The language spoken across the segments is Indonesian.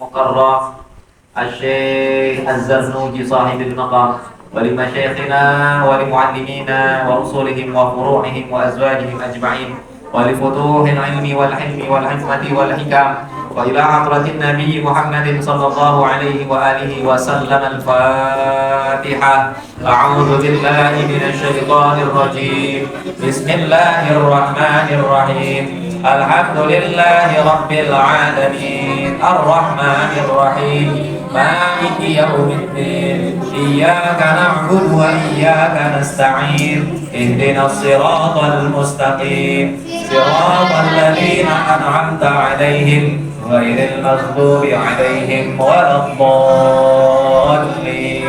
المكرم الشيخ الزرنوجي صاحب المقام، ولمشايخنا ولمعلمينا ورسلهم وفروعهم وأزواجهم أجمعين، ولفتوح العلم والحلم والحكمة والحكم، وإلى حضرة النبي محمد صلى الله عليه وآله وسلم. الفاتحة. أعوذ بالله من الشيطان الرجيم. بسم الله الرحمن الرحيم. الحمد لله رب العالمين الرحمن الرحيم مالك يوم الدين إياك نعبد وإياك نستعين اهدنا الصراط المستقيم صراط الذين أنعمت عليهم غير المغضوب عليهم ولا الضالين.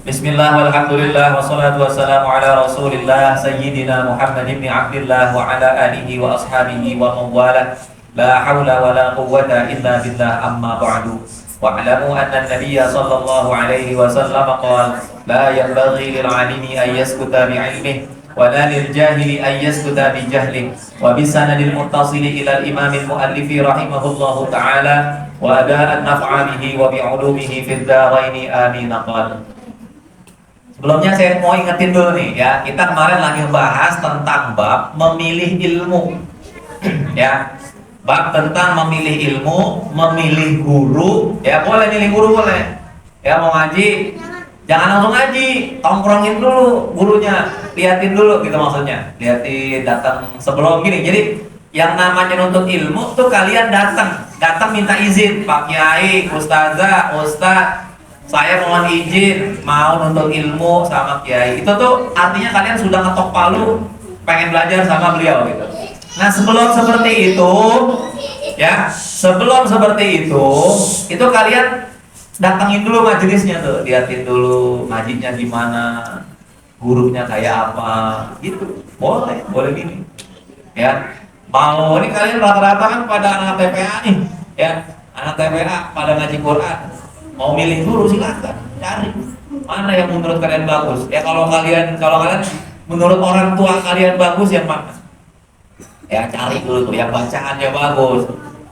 Bismillah walhamdulillah wassalatu wassalamu ala rasulillah sayyidina Muhammad ibn Abdillah wa ala alihi wa ashabihi wa mawala la hawla wa la quwwata illa billah amma ba'du. Wa'lamu anna an-nabiyya sallallahu alaihi wasallam qala la yanbaghi lil 'alimi an yaskuta bi 'ilmihi wa la lil jahili an yaskuta bi jahlihi wa bi sanadil muttasili ila al-imam al-muallif rahimahullahu ta'ala wa ada an-naf'a bihi wa bi 'ulumihi fid dharain amin. Qala. Sebelumnya saya mau ingetin dulu nih ya, kita kemarin lagi bahas tentang bab memilih ilmu ya, bab tentang memilih ilmu, memilih guru ya, boleh milih guru boleh ya, mau ngaji jangan langsung ngaji, tongkrongin dulu gurunya, liatin dulu gitu maksudnya, liatin datang sebelum gini. Jadi yang namanya nuntut ilmu tuh kalian datang minta izin, Pak Kiai, Ustazah, Ustaz, saya mohon izin mau nuntut ilmu sama Kiai. Itu tuh artinya kalian sudah ngetok palu pengen belajar sama beliau gitu. Nah sebelum seperti itu ya, itu kalian datangin dulu majelisnya tuh, liatin dulu ngajinya gimana, gurunya kayak apa gitu. Boleh gini ya. Mau ini kalian rata-rata kan pada anak TPA nih ya, anak TPA pada ngaji Quran. Mau milih guru silakan, cari mana yang menurut kalian bagus. Ya kalau kalian menurut orang tua kalian bagus yang mana? Ya cari dulu tuh yang bacaannya bagus.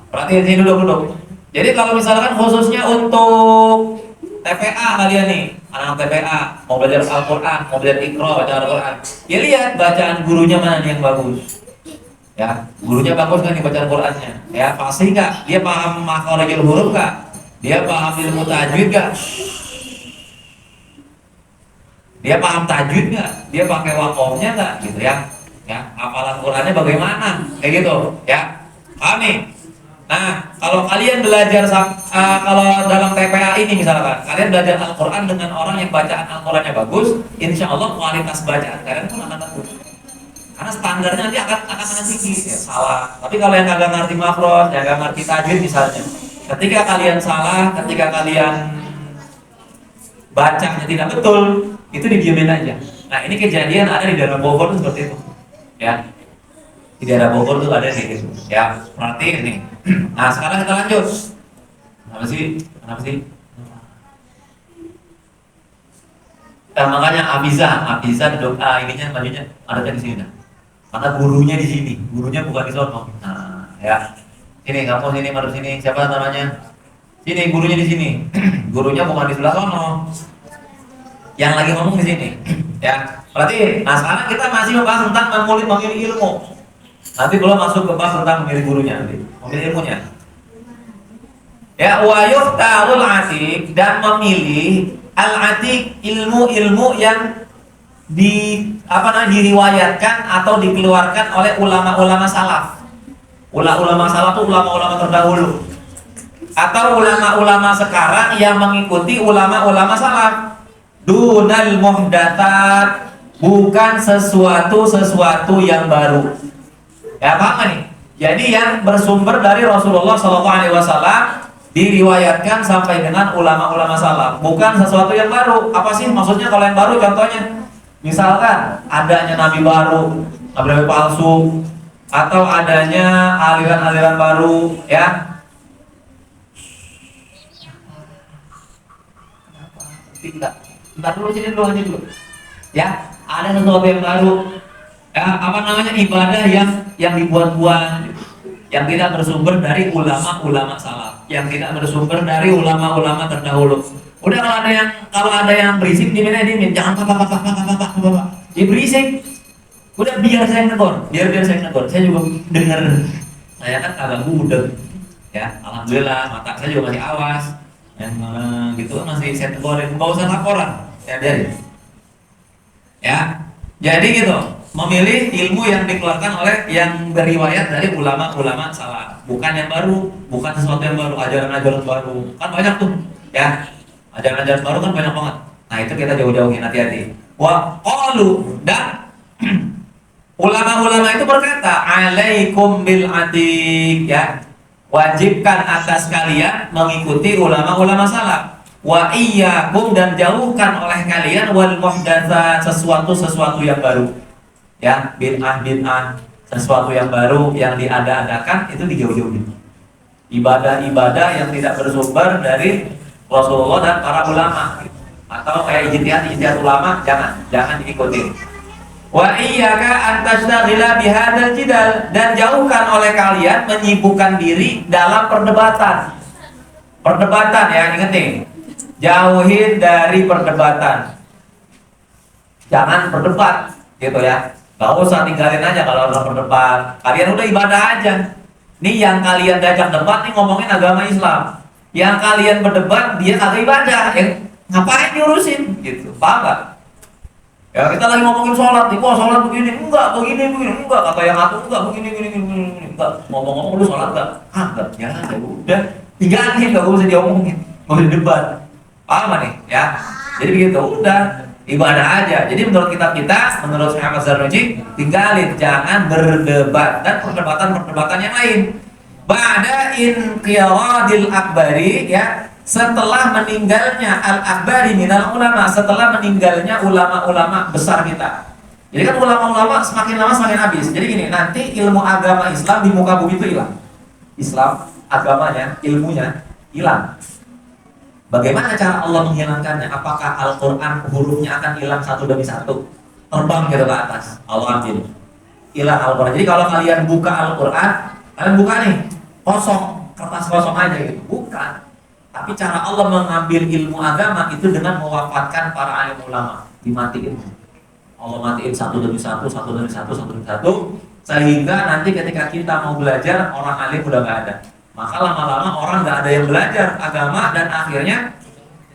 Perhatiin sini dulu. Jadi kalau misalkan khususnya untuk TPA kalian nih, anak TPA mau belajar Al-Qur'an, mau belajar Iqra, baca Al-Qur'an. Ya lihat bacaan gurunya mana yang bagus. Ya, gurunya bagus kan nih bacaan Qur'annya. Ya, pasti enggak? Dia paham makharijul huruf enggak? Dia paham ilmu tajwid gak? Dia paham tajwid gak? Dia pakai waqafnya gak? Gitu ya. Ya, hafalan Qur'annya bagaimana? Kayak gitu, ya. Paham nih? Nah, kalau kalian belajar kalau dalam TPA ini misalkan, kalian belajar Al-Qur'an dengan orang yang bacaan Al-Qur'annya bagus, insya Allah kualitas bacaan kalian pun akan bagus. Karena standarnya nanti akan tinggi. Ya, salah. Tapi kalau yang agak ngerti makhraj, yang agak ngerti tajwid misalnya, ketika kalian salah, ketika kalian bacanya tidak betul, itu didiemin aja. Nah ini kejadian ada di daerah Bogor tuh seperti itu, ya. Di daerah Bogor tuh ada kayak gitu, ya. Perhatiin nih. Nah sekarang kita lanjut. Kenapa sih? Nah, makanya Abizan doa ininya majunya ada di sini. Nah. Karena gurunya di sini, gurunya bukan di sono. Nah, ya. Sini, kamu sini, baru sini. Siapa namanya? Sini, gurunya di sini. Gurunya bukan di sebelah sono. Yang lagi ngomong di sini. Ya, berarti. Nah, sekarang kita masih membahas tentang memilih ilmu. Nanti belum masuk ke bahas tentang memilih gurunya nanti. Memilih ilmunya. Ya, wa yukhtarul atiq, dan memilih al-atiq, ilmu-ilmu yang diriwayatkan atau dikeluarkan oleh ulama-ulama salaf. Ulama-ulama salaf itu ulama-ulama terdahulu, atau ulama-ulama sekarang yang mengikuti ulama-ulama salaf. Dunal muhdatsat, bukan sesuatu yang baru. Ya paham nih? Jadi yang bersumber dari Rasulullah SAW diriwayatkan sampai dengan ulama-ulama salaf, bukan sesuatu yang baru. Apa sih maksudnya kalau yang baru? Contohnya, misalkan adanya nabi baru, nabi palsu, atau adanya aliran-aliran baru, ya. Bentar dulu sini dulu. Ya, ada sesuatu yang baru. Ya, ibadah yang dibuat-buat, yang tidak bersumber dari ulama-ulama salaf, yang tidak bersumber dari ulama-ulama terdahulu. Udah kalau ada yang berisik dimin, jangan apa, dia berisik. Udah biar saya negor, biar saya negor. Saya juga dengar, saya kan agak budek, ya. Alhamdulillah mata saya juga masih awas, yang gitu masih saya tegurin, nggak usah laporan, ya dari. Ya, jadi gitu. Memilih ilmu yang dikeluarkan oleh yang beriwayat dari ulama-ulama salaf, bukan yang baru, bukan sesuatu yang baru, ajaran-ajaran baru. Kan banyak tuh, ya. Ajaran-ajaran baru kan banyak banget. Nah, itu kita jauh-jauhin, hati-hati. Wa qalu, dan ulama-ulama itu berkata, "Alaikum bil atiq," ya. Wajibkan atas kalian mengikuti ulama-ulama salaf. Wa iyyakum, dan jauhkan oleh kalian wal muhdatsat, sesuatu yang baru. Ya, bid'ah, sesuatu yang baru yang diada-adakan itu dijauh-jauhin. Ibadah-ibadah yang tidak bersumber dari Rasulullah dan para ulama, atau kayak ijtihad ulama, jangan diikuti. Wa iyyaka an tashtagila bihadzal jidal, dan jauhkan oleh kalian menyibukkan diri dalam perdebatan. Perdebatan, ya, ingat nih. Jauhin dari perdebatan. Jangan berdebat, gitu ya. Gak usah, tinggalin aja kalau orang berdebat. Kalian udah ibadah aja. Nih yang kalian diajak debat nih ngomongin agama Islam. Yang kalian berdebat dia kagak ibadah. Ngapain diurusin? Gitu. Paham gak? Ya kita lagi ngomongin sholat nih. Wah, sholat begini, enggak, begini, enggak. Kata yang satu enggak, begini, enggak. Ngomong-ngomong lu sholat enggak? Enggak. Ya udah. Tinggalin, gak usah diomongin. Gak usah debat. Paham nih? Ya. Jadi begitu. Udah. Ibadah aja. Jadi menurut kita, menurut Syekh Ahmad Zarnuji, tinggalin, jangan berdebat dan perdebatan yang lain. Ba'da inqiradil akbari, ya, setelah meninggalnya al-akbari minal ulama, setelah meninggalnya ulama-ulama besar kita. Jadi kan ulama-ulama semakin lama semakin habis. Jadi gini, nanti ilmu agama Islam di muka bumi itu hilang. Islam, agamanya, ilmunya hilang. Bagaimana cara Allah menghilangkannya? Apakah Al-Quran hurufnya akan hilang satu demi satu? Terbang gitu ke atas, Allah ambil. Hilang Al-Quran. Jadi kalau kalian buka Al-Quran, kalian buka nih, kosong, kertas kosong aja gitu. Bukan. Tapi cara Allah mengambil ilmu agama itu dengan mewafatkan para alim ulama. Dimatiin. Allah matiin satu demi satu, sehingga nanti ketika kita mau belajar, orang alim udah gak ada. Maka lama-lama orang nggak ada yang belajar agama dan akhirnya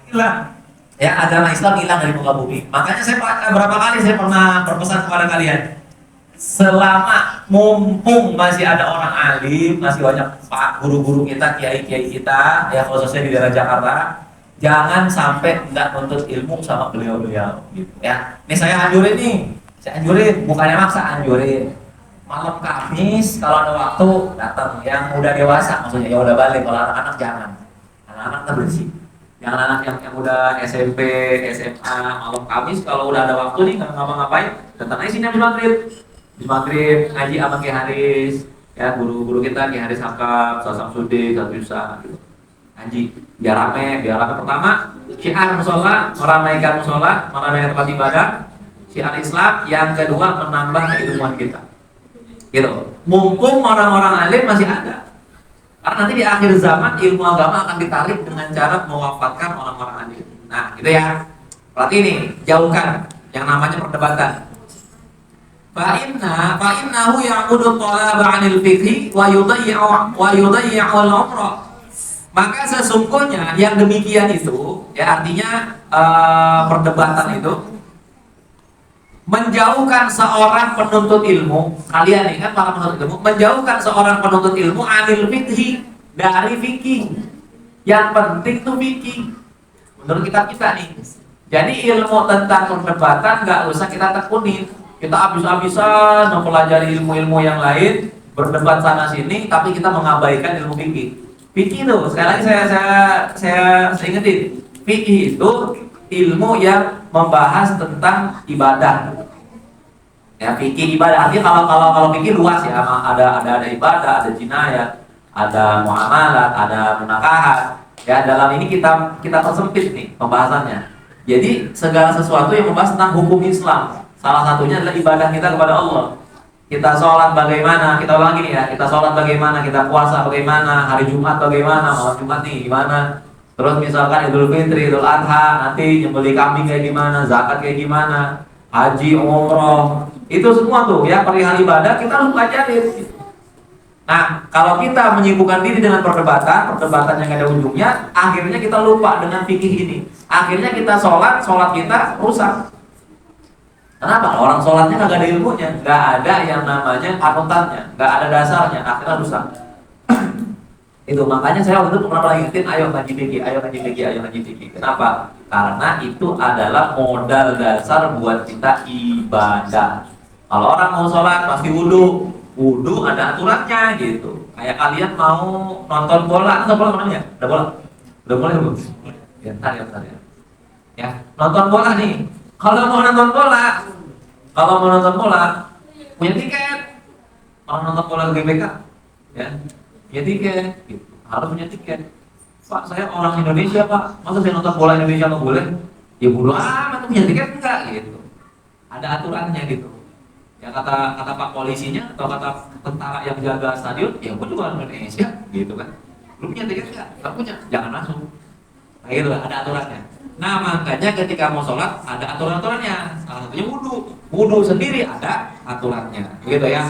hilang. Ya, agama Islam hilang dari muka bumi. Makanya berapa kali saya pernah berpesan kepada kalian, selama mumpung masih ada orang alim, masih banyak pak guru-guru kita, kiai-kiai kita, ya khususnya di daerah Jakarta, jangan sampai nggak nuntut ilmu sama beliau-beliau. Gitu, ya, ini saya anjurin, bukannya maksa, anjurin. Malam Kamis kalau ada waktu datang, yang udah dewasa maksudnya, ya udah balik. Kalau anak-anak jangan, anak-anak kan bersih. Yang anak yang udah SMP, SMA, malam Kamis kalau udah ada waktu nih nggak ngapa-ngapain, datang aja sini habis maghrib ngaji sama Ki Haris, ya guru-guru kita, Ki Haris Hakam, Sasam Sudi, Satusa, gitu. Ngaji biar rame. Pertama syiar musola, meramaikan musola, meramaikan tempat ibadah, syiar Islam. Yang kedua menambah keilmuan kita. Gitu. Mumpung orang-orang alim masih ada. Karena nanti di akhir zaman ilmu agama akan ditarik dengan cara mewafatkan orang-orang alim. Nah, gitu ya. Berarti ini jauhkan yang namanya perdebatan. Fa'innahu ya'budu talaba 'anil fiqhi wa yudayyi'u al-umrah. Maka sesungguhnya yang demikian itu, ya artinya perdebatan itu menjauhkan seorang penuntut ilmu, kalian ingat para penuntut ilmu, menjauhkan seorang penuntut ilmu anil fikhi, dari fikih. Yang penting tuh fikih. Menurut kita nih. Jadi ilmu tentang perdebatan nggak usah kita tekunin. Kita habis-habisan mempelajari ilmu-ilmu yang lain, berdebat sana sini, tapi kita mengabaikan ilmu fikih. Fikih itu, sekali lagi saya ingetin, fikih itu ilmu yang membahas tentang ibadah. Ya, fikih ibadah, artinya kalau fikih luas ya, ada ibadah, ada jinayat, ada muamalat, ada munakahat. Ya, dalam ini kita persempit nih pembahasannya. Jadi segala sesuatu yang membahas tentang hukum Islam, salah satunya adalah ibadah kita kepada Allah. kita sholat bagaimana, kita ulang gini ya, kita sholat bagaimana, kita puasa bagaimana, hari Jumat bagaimana, malam Jumat nih gimana, terus misalkan Idul Fitri, Idul Adha, nanti nyembelih kambing kayak gimana, zakat kayak gimana, haji, umroh, itu semua tuh ya perihal ibadah kita harus pelajarin. Nah, kalau kita menyibukkan diri dengan perdebatan yang ada ujungnya, akhirnya kita lupa dengan fikih ini. Akhirnya kita sholat kita rusak. Kenapa? Orang sholatnya nggak ada ilmunya, nggak ada yang namanya panutannya, nggak ada dasarnya, akhirnya rusak. Itu makanya saya waktu itu pernah ingetin, ayo ngaji fikih, ayo ngaji fikih, ayo ngaji fikih. Kenapa? Karena itu adalah modal dasar buat kita ibadah. Kalau orang mau sholat pasti wudhu ada aturannya gitu. Kayak kalian mau nonton bola, nonton bola namanya? Ada bola? Udah boleh belum? Ya, bentar ya. Ya, nonton bola nih. Kalau mau nonton bola, punya tiket. Kalau nonton bola GBK, ya, punya tiket. Gitu. Harus punya tiket. Pak, saya orang Indonesia, Pak. Masa saya nonton bola Indonesia nggak boleh? Ya bodo amat, punya tiket enggak gitu. Ada aturannya gitu. Ya kata Pak polisinya atau kata tentara yang jaga stadion, ya gua juga orang Indonesia, gitu kan. Lu punya tiket enggak? Enggak punya, jangan masuk. Nah gitu, ada aturannya. Nah makanya ketika mau sholat ada aturan-aturannya. Salah satunya wudhu sendiri ada aturannya, gitu ya.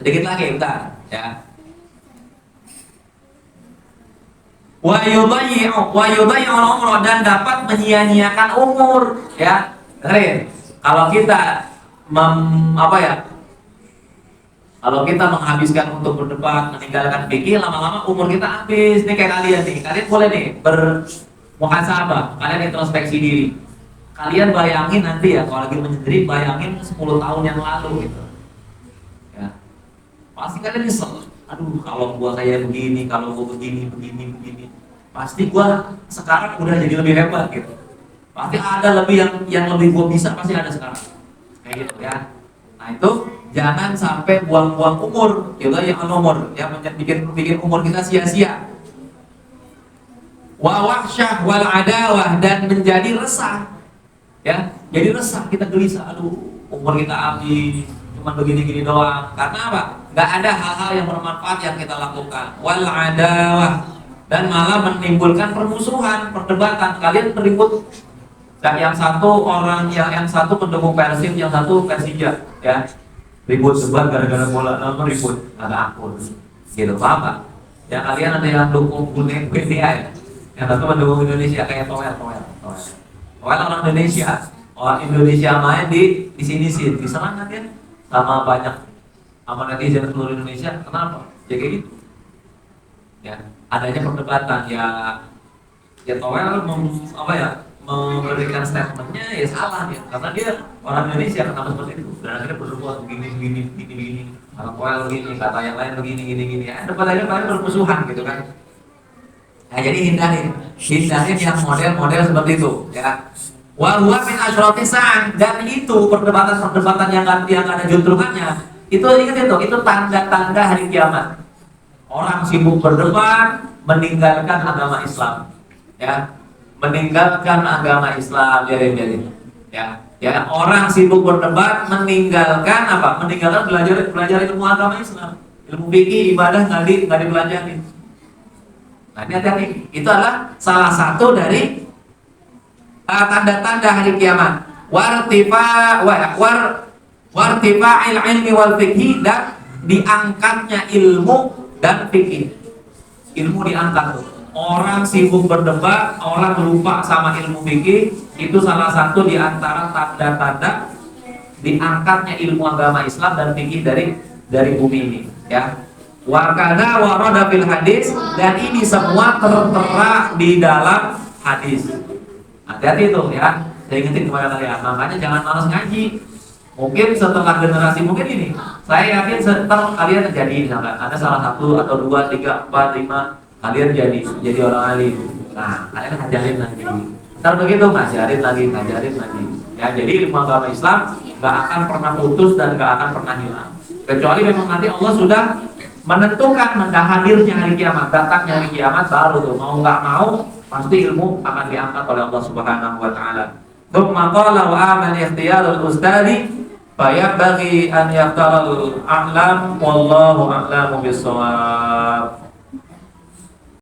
Sedikit lagi, bentar ya. Wa yudayyi'u al-umra, dan dapat menyia-nyiakan umur, ya. Dengerin. Kalau kita kalau kita menghabiskan untuk berdebat, meninggalkan fikih, lama-lama umur kita habis. Nih kayak kalian nih, kalian boleh nih bermuhasabah, kalian introspeksi diri. Kalian bayangin nanti ya, kalau lagi menyendiri, bayangin 10 tahun yang lalu gitu. Ya. Pasti kalian nyesel. Aduh, kalau gua kayak begini, kalau gua begini. Pasti gua sekarang udah jadi lebih hebat gitu. Pasti ada lebih yang lebih gua bisa, pasti ada sekarang. Kayak gitu ya. Nah itu jangan sampai buang-buang umur, gitu ya, umur, ya, bikin umur kita sia-sia. Wa wahsyah wal adawah, dan menjadi resah, ya, jadi resah, kita gelisah, aduh, umur kita habis, cuma begini-gini doang. Karena apa? Gak ada hal-hal yang bermanfaat yang kita lakukan. Wal adawah, dan malah menimbulkan permusuhan, perdebatan. Kalian ribut. Dan yang satu mendukung Persib, yang satu Persija, ya. Ribut sebar gara-gara bola, nonton ribut, ada akun, gitu, paham gak? Ya kalian ada yang dukung BDA, ya. Yang satu mendukung Indonesia, kayak Toel orang Indonesia main di sini sih, diserang kan ya, sama netizen seluruh Indonesia. Kenapa? Ya kayak gitu. Ya, adanya perdebatan, ya Toel memberikan statementnya ya salah ya, karena dia orang Indonesia, kenapa seperti itu, dan akhirnya berbuat begini, kata Toel begini, kata yang lain begini, ya debat bermusuhan gitu kan. Nah jadi hindarin yang model seperti itu, ya. Wa huwa min asyrati sa'ah, dan itu perdebatan yang ada juntrungannya, itu ingat itu tanda-tanda hari kiamat. Orang sibuk berdebat, meninggalkan agama Islam, ya. Meninggalkan agama Islam, ya. Orang sibuk berdebat, meninggalkan apa? Meninggalkan belajar ilmu agama Islam, ilmu fikih, ibadah nggak dipelajari. Nah ini hati-hati, itu adalah salah satu dari tanda-tanda hari kiamat. Wartifa'il ilmi wal fikih, dan diangkatnya ilmu dan fikih. Ilmu diangkat tuh. Orang sibuk berdebat, orang lupa sama ilmu fikih, itu salah satu di antara tanda-tanda diangkatnya ilmu agama Islam dan fikih dari bumi ini, ya. Wa kana warada fil hadis, dan ini semua tertera di dalam hadis. Hati-hati itu ya. Saya ingetin kepada kalian, makanya jangan malas ngaji. Mungkin setelah generasi mungkin ini, saya yakin setelah kalian terjadi, misalkan ada salah satu atau 2, 3, 4, 5 kalian jadi orang alim. Nah, kalian ngajarin lagi. Ntar begitu ngajarin lagi. Ya, jadi ilmu agama Islam nggak akan pernah putus dan nggak akan pernah hilang. Kecuali memang nanti Allah sudah menentukan hadirnya hari kiamat, datangnya hari kiamat, baru tuh mau nggak mau pasti ilmu akan diangkat oleh Allah Subhanahu Wa Taala. Tsumma qala wa amal ikhtiyarul ustadi Fayambaghi an yaftaral a'lam wallahu a'lamu bissawab.